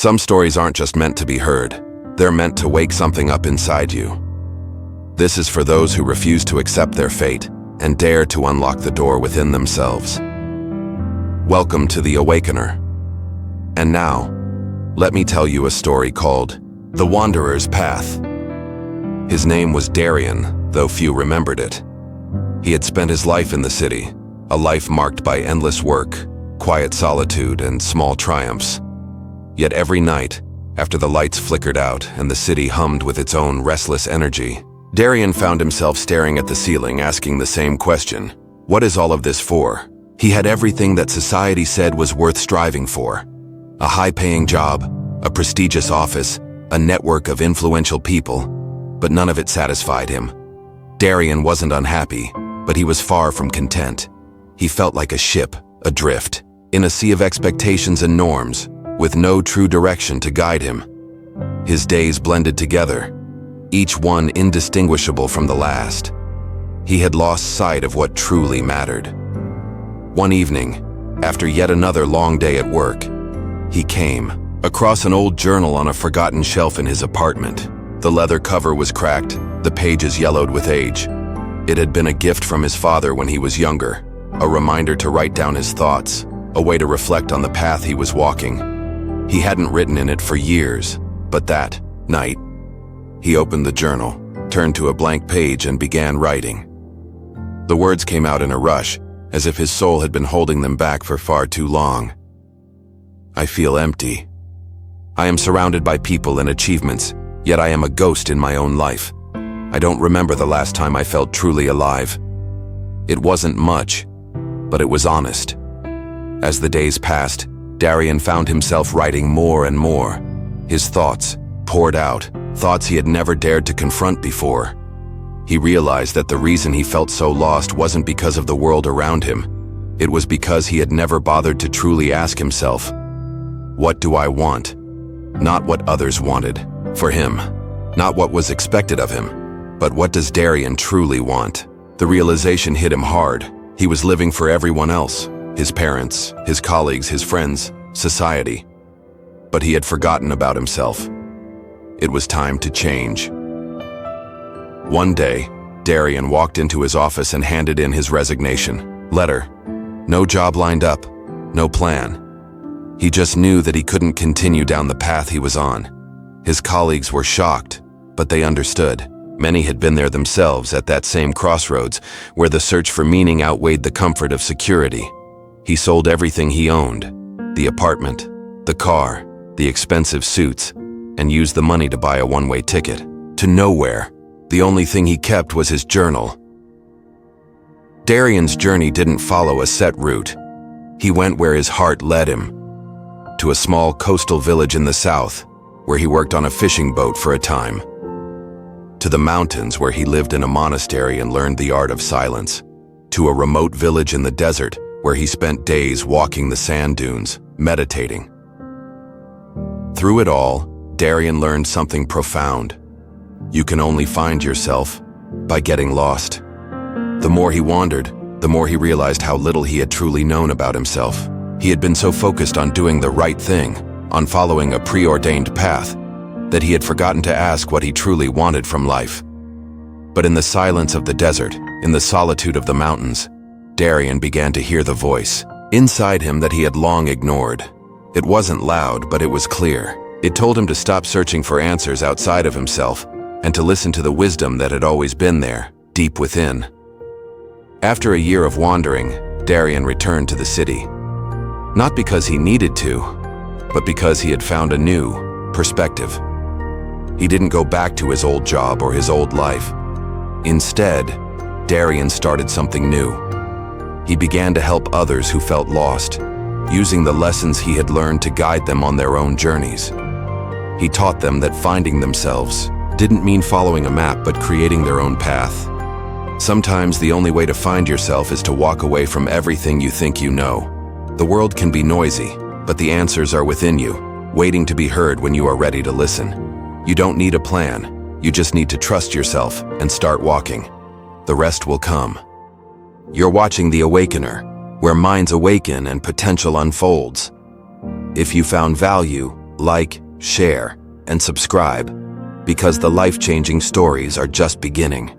Some stories aren't just meant to be heard, they're meant to wake something up inside you. This is for those who refuse to accept their fate and dare to unlock the door within themselves. Welcome to the Awakener. And now, let me tell you a story called The Wanderer's Path. His name was Darian, though few remembered it. He had spent his life in the city, a life marked by endless work, quiet solitude, and small triumphs. Yet every night, after the lights flickered out and the city hummed with its own restless energy, Darian found himself staring at the ceiling, asking the same question: what is all of this for? He had everything that society said was worth striving for. A high-paying job, a prestigious office, a network of influential people, but none of it satisfied him. Darian wasn't unhappy, but he was far from content. He felt like a ship, adrift, in a sea of expectations and norms, with no true direction to guide him. His days blended together, each one indistinguishable from the last. He had lost sight of what truly mattered. One evening, after yet another long day at work, he came across an old journal on a forgotten shelf in his apartment. The leather cover was cracked, the pages yellowed with age. It had been a gift from his father when he was younger, a reminder to write down his thoughts, a way to reflect on the path he was walking. He hadn't written in it for years, but that night, he opened the journal, turned to a blank page, and began writing. The words came out in a rush, as if his soul had been holding them back for far too long. I feel empty. I am surrounded by people and achievements, yet I am a ghost in my own life. I don't remember the last time I felt truly alive. It wasn't much, but it was honest. As the days passed, Darian found himself writing more and more. His thoughts poured out, thoughts he had never dared to confront before. He realized that the reason he felt so lost wasn't because of the world around him. It was because he had never bothered to truly ask himself, what do I want? Not what others wanted for him, not what was expected of him, but what does Darian truly want? The realization hit him hard. He was living for everyone else, his parents, his colleagues, his friends, society. But he had forgotten about himself. It was time to change. One day, Darian walked into his office and handed in his resignation letter. No job lined up, no plan. He just knew that he couldn't continue down the path he was on. His colleagues were shocked, but they understood. Many had been there themselves at that same crossroads, where the search for meaning outweighed the comfort of security. He sold everything he owned, the apartment, the car, the expensive suits, and used the money to buy a one-way ticket to nowhere. The only thing he kept was his journal. Darian's journey didn't follow a set route. He went where his heart led him, to a small coastal village in the south, where he worked on a fishing boat for a time, to the mountains where he lived in a monastery and learned the art of silence, to a remote village in the desert where he spent days walking the sand dunes, meditating. Through it all, Darian learned something profound. You can only find yourself by getting lost. The more he wandered, the more he realized how little he had truly known about himself. He had been so focused on doing the right thing, on following a preordained path, that he had forgotten to ask what he truly wanted from life. But in the silence of the desert, in the solitude of the mountains, Darian began to hear the voice inside him that he had long ignored. It wasn't loud, but it was clear. It told him to stop searching for answers outside of himself and to listen to the wisdom that had always been there, deep within. After a year of wandering, Darian returned to the city. Not because he needed to, but because he had found a new perspective. He didn't go back to his old job or his old life. Instead, Darian started something new. He began to help others who felt lost, using the lessons he had learned to guide them on their own journeys. He taught them that finding themselves didn't mean following a map, but creating their own path. Sometimes the only way to find yourself is to walk away from everything you think you know. The world can be noisy, but the answers are within you, waiting to be heard when you are ready to listen. You don't need a plan, you just need to trust yourself and start walking. The rest will come. You're watching The Awakener, where minds awaken and potential unfolds. If you found value, like, share, and subscribe, because the life-changing stories are just beginning.